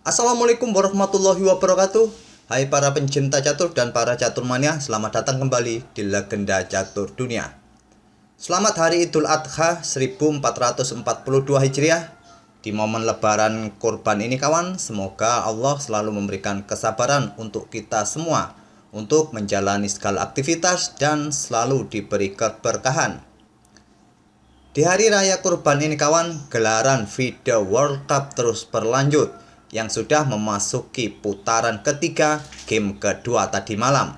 Assalamualaikum warahmatullahi wabarakatuh. Hai para pencinta catur dan para caturmania, selamat datang kembali di Legenda Catur Dunia. Selamat Hari Idul Adha 1442 Hijriah. Di momen lebaran kurban ini kawan, semoga Allah selalu memberikan kesabaran untuk kita semua untuk menjalani segala aktivitas dan selalu diberi keberkahan. Di hari raya kurban ini kawan, gelaran FIDE World Cup terus berlanjut yang sudah memasuki putaran ketiga game kedua tadi malam.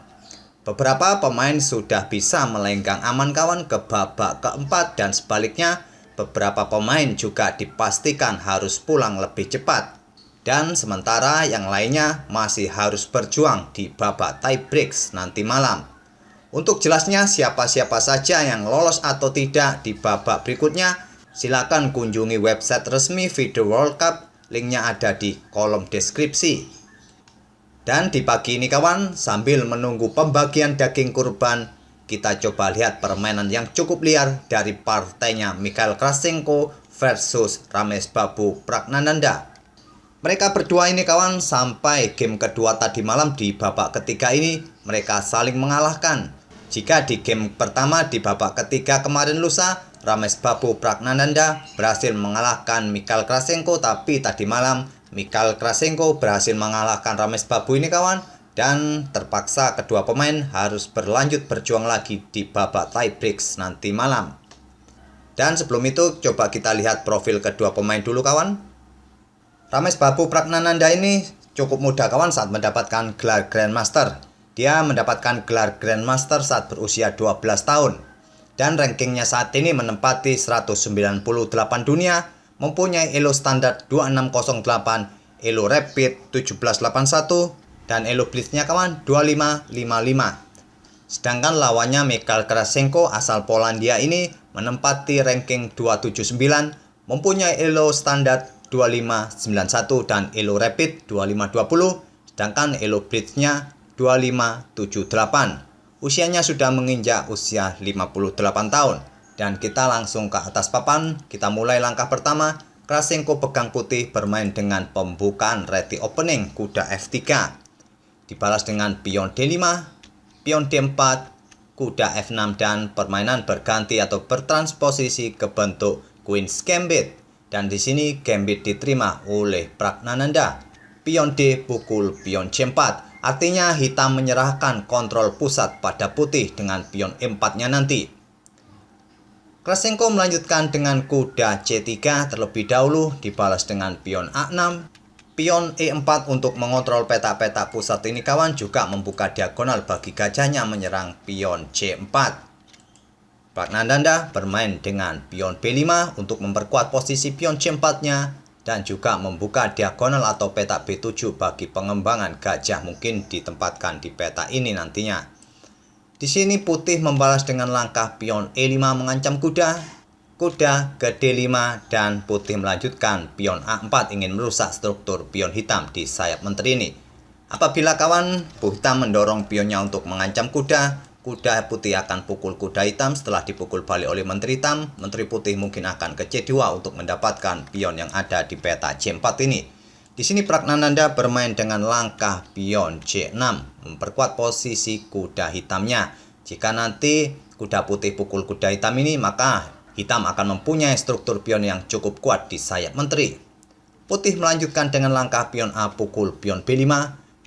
Beberapa pemain sudah bisa melenggang aman kawan ke babak keempat dan sebaliknya beberapa pemain juga dipastikan harus pulang lebih cepat. Dan sementara yang lainnya masih harus berjuang di babak tiebreaks nanti malam. Untuk jelasnya siapa-siapa saja yang lolos atau tidak di babak berikutnya, silakan kunjungi website resmi FIDE World Cup. Linknya ada di kolom deskripsi. Dan di pagi ini kawan, sambil menunggu pembagian daging kurban, kita coba lihat permainan yang cukup liar dari partainya Mikhail Krasenko versus Ramesh Babu Pragnananda. Mereka berdua ini kawan, sampai game kedua tadi malam di babak ketiga ini mereka saling mengalahkan. Jika di game pertama di babak ketiga kemarin lusa, Ramesh Babu Pragnananda berhasil mengalahkan Mikhail Krasenko, tapi tadi malam Mikhail Krasenko berhasil mengalahkan Ramesh Babu ini kawan, dan terpaksa kedua pemain harus berlanjut berjuang lagi di babak tiebreaks nanti malam. Dan sebelum itu coba kita lihat profil kedua pemain dulu kawan. Ramesh Babu Pragnananda ini cukup muda kawan saat mendapatkan gelar Grandmaster. Dia mendapatkan gelar Grandmaster saat berusia 12 tahun. Dan rankingnya saat ini menempati 198 dunia, mempunyai elo standar 2608, elo rapid 1781, dan elo blitznya kawan 2555. Sedangkan lawannya Mikhail Krasenko asal Polandia ini menempati ranking 279, mempunyai elo standar 2591 dan elo rapid 2520, sedangkan elo blitznya 2578. Usianya sudah menginjak usia 58 tahun. Dan kita langsung ke atas papan. Kita mulai langkah pertama. Krasenko pegang putih bermain dengan pembukaan ready opening kuda F3. Dibalas dengan pion D5, pion D4, kuda F6 dan permainan berganti atau bertransposisi ke bentuk Queen's Gambit. Dan di sini Gambit diterima oleh Pragnananda. Pion D pukul pion C4. Artinya hitam menyerahkan kontrol pusat pada putih dengan pion E4-nya nanti. Krasenko melanjutkan dengan kuda C3 terlebih dahulu, dibalas dengan pion A6. Pion E4 untuk mengontrol peta-peta pusat ini kawan juga membuka diagonal bagi gajahnya menyerang pion C4. Pragnananda bermain dengan pion B5 untuk memperkuat posisi pion C4-nya. Dan juga membuka diagonal atau peta B7 bagi pengembangan gajah mungkin ditempatkan di peta ini nantinya. Di sini putih membalas dengan langkah pion E5 mengancam kuda ke D5 dan putih melanjutkan pion A4 ingin merusak struktur pion hitam di sayap menteri ini. Apabila kawan hitam mendorong pionnya untuk mengancam kuda putih akan pukul kuda hitam. Setelah dipukul balik oleh menteri hitam, menteri putih mungkin akan ke C2 untuk mendapatkan pion yang ada di peta C4 ini. Di sini Pragnananda bermain dengan langkah pion C6, memperkuat posisi kuda hitamnya. Jika nanti kuda putih pukul kuda hitam ini, maka hitam akan mempunyai struktur pion yang cukup kuat di sayap menteri. Putih melanjutkan dengan langkah pion A pukul pion B5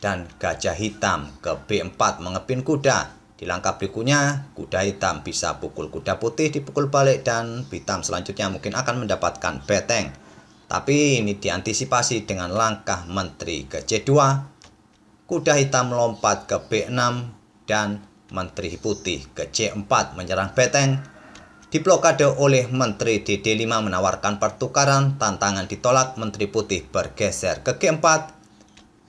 dan gajah hitam ke B4 mengepin kuda. Di langkah berikutnya, kuda hitam bisa pukul kuda putih dipukul balik dan hitam selanjutnya mungkin akan mendapatkan beteng. Tapi ini diantisipasi dengan langkah menteri ke C2. Kuda hitam melompat ke B6 dan menteri putih ke C4 menyerang beteng. Diblokade oleh menteri di D5 menawarkan pertukaran, tantangan ditolak, menteri putih bergeser ke G4.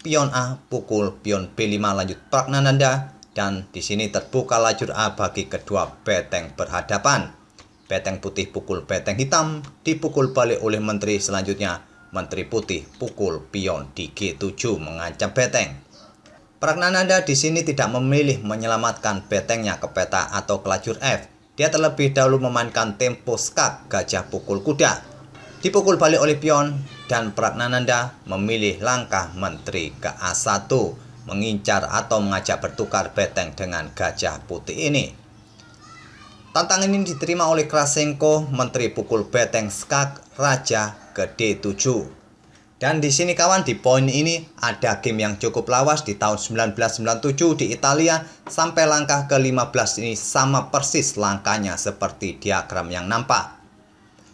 Pion A pukul pion B5 lanjut Pragnananda. Dan di sini terbuka lajur A bagi kedua beteng berhadapan. Beteng putih pukul beteng hitam, dipukul balik oleh menteri selanjutnya. Menteri putih pukul pion di G7 mengancam beteng. Pragnananda di sini tidak memilih menyelamatkan betengnya ke peta atau ke lajur F. Dia terlebih dahulu memainkan tempo skak gajah pukul kuda. Dipukul balik oleh pion dan Pragnananda memilih langkah menteri ke A1, mengincar atau mengajak bertukar beteng dengan gajah putih ini. Tantangan ini diterima oleh Krasenko, menteri pukul beteng skak raja ke D7. Dan di sini kawan, di poin ini ada game yang cukup lawas di tahun 1997 di Italia sampai langkah ke-15 ini sama persis langkahnya seperti diagram yang nampak.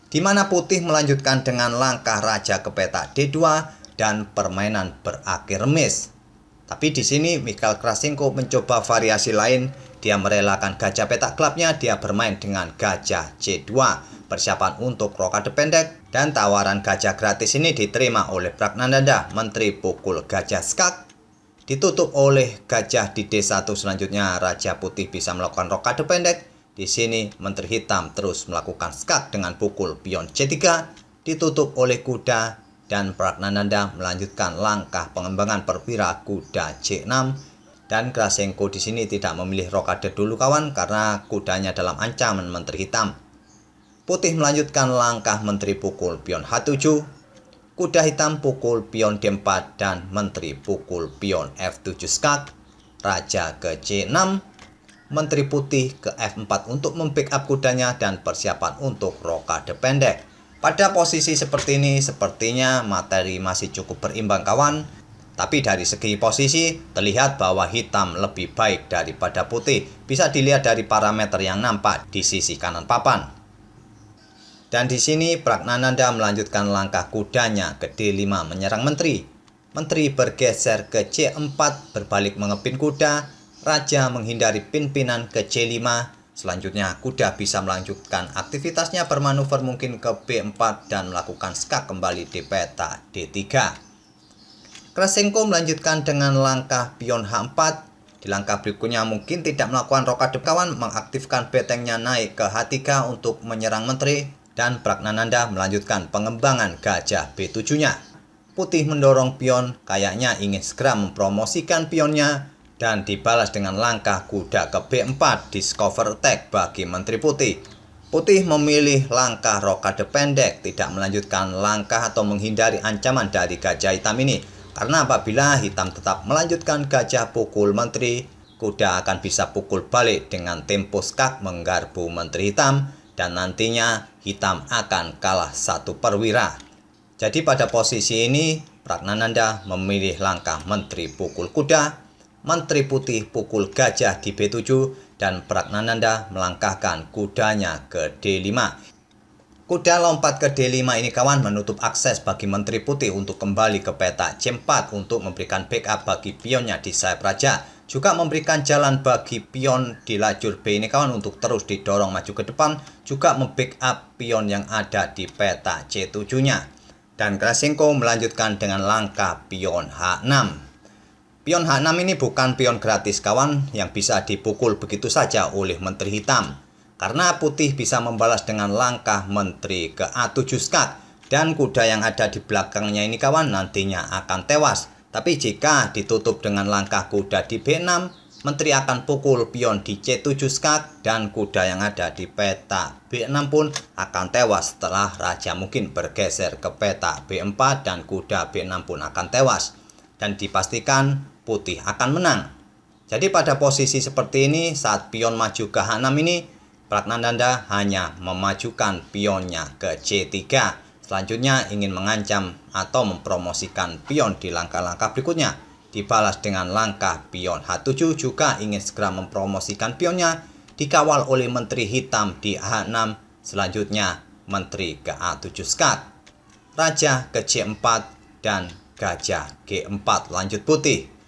Di mana putih melanjutkan dengan langkah raja ke petak D2 dan permainan berakhir remis. Tapi di sini Mikhail Krasenko mencoba variasi lain. Dia merelakan gajah petak gelapnya, dia bermain dengan gajah C2, persiapan untuk rokade pendek, dan tawaran gajah gratis ini diterima oleh Pragnananda, menteri pukul gajah skak. Ditutup oleh gajah di D1, selanjutnya raja putih bisa melakukan rokade pendek. Di sini menteri hitam terus melakukan skak dengan pukul pion C3, ditutup oleh kuda, dan Pragnananda melanjutkan langkah pengembangan perwira kuda C6. Dan Krasenko di sini tidak memilih rokade dulu kawan karena kudanya dalam ancaman menteri hitam. Putih melanjutkan langkah menteri pukul pion H7, kuda hitam pukul pion D4 dan menteri pukul pion F7 skak, raja ke C6, menteri putih ke F4 untuk membackup kudanya dan persiapan untuk rokade pendek. Pada posisi seperti ini sepertinya materi masih cukup berimbang kawan. Tapi dari segi posisi terlihat bahwa hitam lebih baik daripada putih. Bisa dilihat dari parameter yang nampak di sisi kanan papan. Dan di sini Pragnananda melanjutkan langkah kudanya ke D5 menyerang menteri. Menteri bergeser ke C4 berbalik mengepin kuda. Raja menghindari pin-pinan ke C5. Selanjutnya kuda bisa melanjutkan aktivitasnya bermanuver mungkin ke B4 dan melakukan skak kembali di peta D3. Krasenko melanjutkan dengan langkah pion H4. Di langkah berikutnya mungkin tidak melakukan rokade kawan, mengaktifkan betengnya naik ke H3 untuk menyerang menteri. Dan Pragnananda melanjutkan pengembangan gajah B7-nya. Putih mendorong pion, kayaknya ingin segera mempromosikan pionnya. Dan dibalas dengan langkah kuda ke B4, discover attack bagi menteri putih. Putih memilih langkah rokade pendek, tidak melanjutkan langkah atau menghindari ancaman dari gajah hitam ini. Karena apabila hitam tetap melanjutkan gajah pukul menteri, kuda akan bisa pukul balik dengan tempo skak menggarpu menteri hitam, dan nantinya hitam akan kalah satu perwira. Jadi pada posisi ini Pragnananda memilih langkah menteri pukul kuda, menteri putih pukul gajah di B7, dan Pragnananda melangkahkan kudanya ke D5. Kuda lompat ke D5 ini kawan menutup akses bagi menteri putih untuk kembali ke peta C4 untuk memberikan backup bagi pionnya di sayap raja. Juga memberikan jalan bagi pion di lajur B ini kawan untuk terus didorong maju ke depan. Juga membackup pion yang ada di peta C7-nya. Dan Krasenko melanjutkan dengan langkah pion H6. Pion H6 ini bukan pion gratis kawan yang bisa dipukul begitu saja oleh menteri hitam. Karena putih bisa membalas dengan langkah menteri ke A7 skak. Dan kuda yang ada di belakangnya ini kawan nantinya akan tewas. Tapi jika ditutup dengan langkah kuda di B6, menteri akan pukul pion di C7 skak. Dan kuda yang ada di peta B6 pun akan tewas setelah raja mungkin bergeser ke peta B4. Dan kuda B6 pun akan tewas. Dan dipastikan putih akan menang. Jadi pada posisi seperti ini saat pion maju ke H6 ini, Pragnananda hanya memajukan pionnya ke C3. Selanjutnya ingin mengancam atau mempromosikan pion di langkah-langkah berikutnya. Dibalas dengan langkah pion H7 juga ingin segera mempromosikan pionnya. Dikawal oleh menteri hitam di H6. Selanjutnya menteri ke A7 skak. Raja ke C4 dan gajah G4 lanjut putih.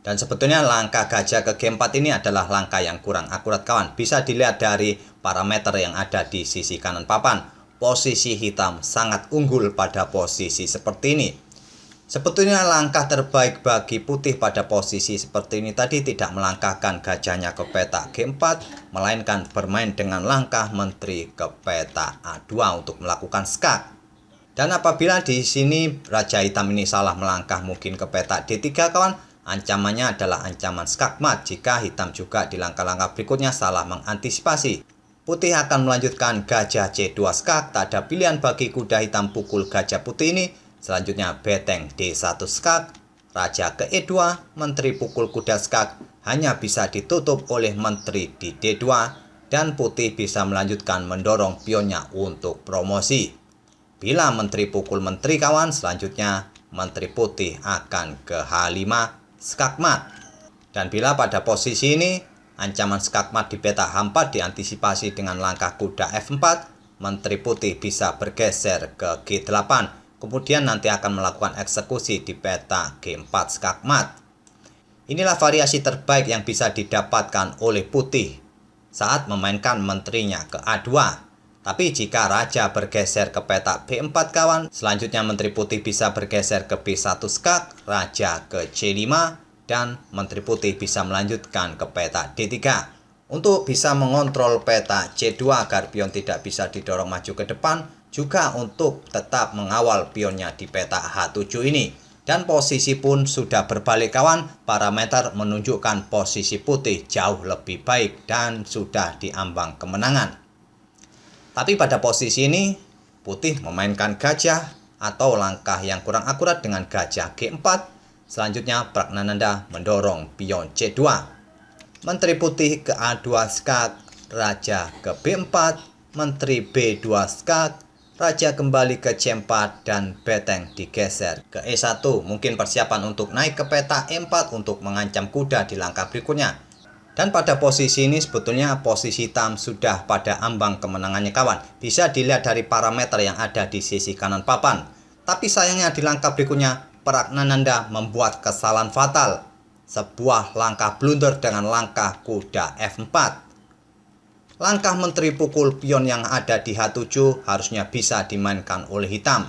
Dan sebetulnya langkah gajah ke G4 ini adalah langkah yang kurang akurat kawan. Bisa dilihat dari parameter yang ada di sisi kanan papan. Posisi hitam sangat unggul pada posisi seperti ini. Sebetulnya langkah terbaik bagi putih pada posisi seperti ini tadi tidak melangkahkan gajahnya ke peta G4. Melainkan bermain dengan langkah menteri ke peta A2 untuk melakukan skak. Dan apabila di sini raja hitam ini salah melangkah mungkin ke peta D3 kawan. Ancamannya adalah ancaman skakmat jika hitam juga di langkah-langkah berikutnya salah mengantisipasi. Putih akan melanjutkan gajah C2 skak, tak ada pilihan bagi kuda hitam pukul gajah putih ini. Selanjutnya beteng D1 skak, raja ke E2, menteri pukul kuda skak hanya bisa ditutup oleh menteri di D2, dan putih bisa melanjutkan mendorong pionnya untuk promosi. Bila menteri pukul menteri kawan, selanjutnya menteri putih akan ke H5 skak mat. Dan bila pada posisi ini ancaman skak mat di peta H4 diantisipasi dengan langkah kuda F4, menteri putih bisa bergeser ke G8, kemudian nanti akan melakukan eksekusi di peta G4 skak mat. Inilah variasi terbaik yang bisa didapatkan oleh putih saat memainkan menterinya ke A2. Tapi jika raja bergeser ke peta B4 kawan, selanjutnya menteri putih bisa bergeser ke B1 skak, raja ke C5, dan menteri putih bisa melanjutkan ke peta D3. Untuk bisa mengontrol peta C2 agar pion tidak bisa didorong maju ke depan, juga untuk tetap mengawal pionnya di peta H7 ini. Dan posisi pun sudah berbalik kawan, parameter menunjukkan posisi putih jauh lebih baik dan sudah di ambang kemenangan. Tapi pada posisi ini, putih memainkan gajah atau langkah yang kurang akurat dengan gajah G4. Selanjutnya Pragnananda mendorong pion C2. Menteri putih ke A2 skak, raja ke B4, menteri B2 skak, raja kembali ke C4, dan beteng digeser ke E1. Mungkin persiapan untuk naik ke peta E4 untuk mengancam kuda di langkah berikutnya. Dan pada posisi ini sebetulnya posisi hitam sudah pada ambang kemenangannya kawan. Bisa dilihat dari parameter yang ada di sisi kanan papan. Tapi sayangnya di langkah berikutnya Pragnananda membuat kesalahan fatal, sebuah langkah blunder dengan langkah kuda F4. Langkah menteri pukul pion yang ada di H7 harusnya bisa dimainkan oleh hitam.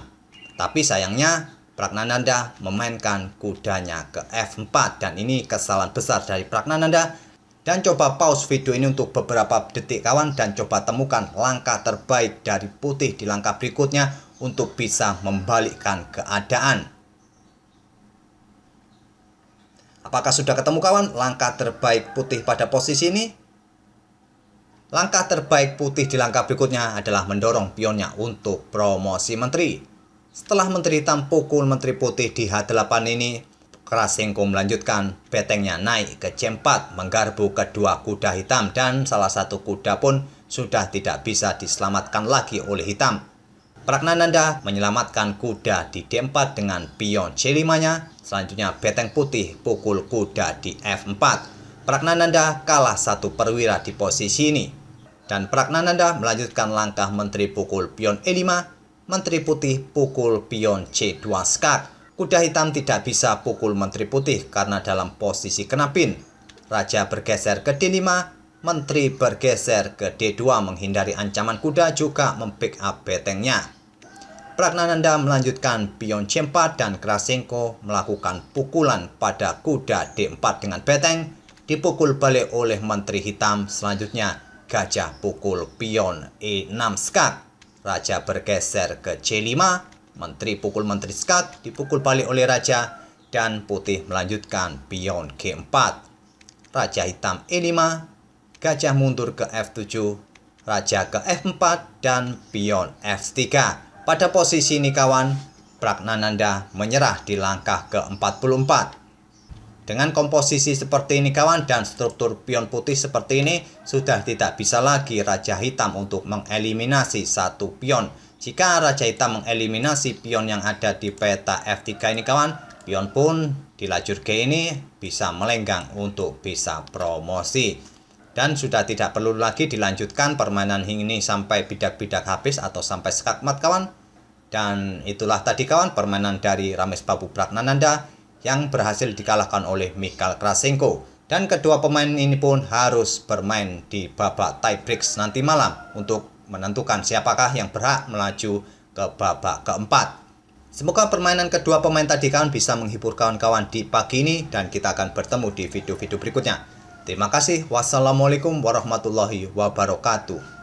Tapi sayangnya Pragnananda memainkan kudanya ke F4, dan ini kesalahan besar dari Pragnananda. Dan coba pause video ini untuk beberapa detik kawan dan coba temukan langkah terbaik dari putih di langkah berikutnya untuk bisa membalikkan keadaan. Apakah sudah ketemu kawan langkah terbaik putih pada posisi ini? Langkah terbaik putih di langkah berikutnya adalah mendorong pionnya untuk promosi menteri. Setelah menteri hitam pukul menteri putih di H8 ini, Krasenko melanjutkan betengnya naik ke C4, menggarbu kedua kuda hitam, dan salah satu kuda pun sudah tidak bisa diselamatkan lagi oleh hitam. Pragnananda menyelamatkan kuda di D4 dengan pion C5-nya. Selanjutnya beteng putih pukul kuda di F4. Pragnananda kalah 1 perwira di posisi ini. Dan Pragnananda melanjutkan langkah menteri pukul pion E5, menteri putih pukul pion C2 skak. Kuda hitam tidak bisa pukul menteri putih karena dalam posisi kena pin. Raja bergeser ke D5, menteri bergeser ke D2 menghindari ancaman kuda, juga membackup betengnya. Pragnananda melanjutkan pion C4 dan Krasenko melakukan pukulan pada kuda D4 dengan beteng, dipukul balik oleh menteri hitam. Selanjutnya gajah pukul pion E6 skak, raja bergeser ke C5, menteri pukul menteri skak, dipukul balik oleh raja, dan putih melanjutkan pion G4. Raja hitam E5, gajah mundur ke F7, raja ke F4, dan pion F3. Pada posisi ini kawan, Pragnananda menyerah di langkah ke-44. Dengan komposisi seperti ini kawan dan struktur pion putih seperti ini, sudah tidak bisa lagi raja hitam untuk mengeliminasi satu pion. Jika raja hitam mengeliminasi pion yang ada di peta F3 ini kawan, pion pun di lajur G ini bisa melenggang untuk bisa promosi. Dan sudah tidak perlu lagi dilanjutkan permainan ini sampai bidak-bidak habis atau sampai skak mat kawan. Dan itulah tadi kawan permainan dari Ramesh Babu Pragnananda yang berhasil dikalahkan oleh Mikhail Krasenko. Dan kedua pemain ini pun harus bermain di babak tiebreaks nanti malam untuk menentukan siapakah yang berhak melaju ke babak keempat. Semoga permainan kedua pemain tadi kawan bisa menghibur kawan-kawan di pagi ini, dan kita akan bertemu di video-video berikutnya. Terima kasih. Wassalamualaikum warahmatullahi wabarakatuh.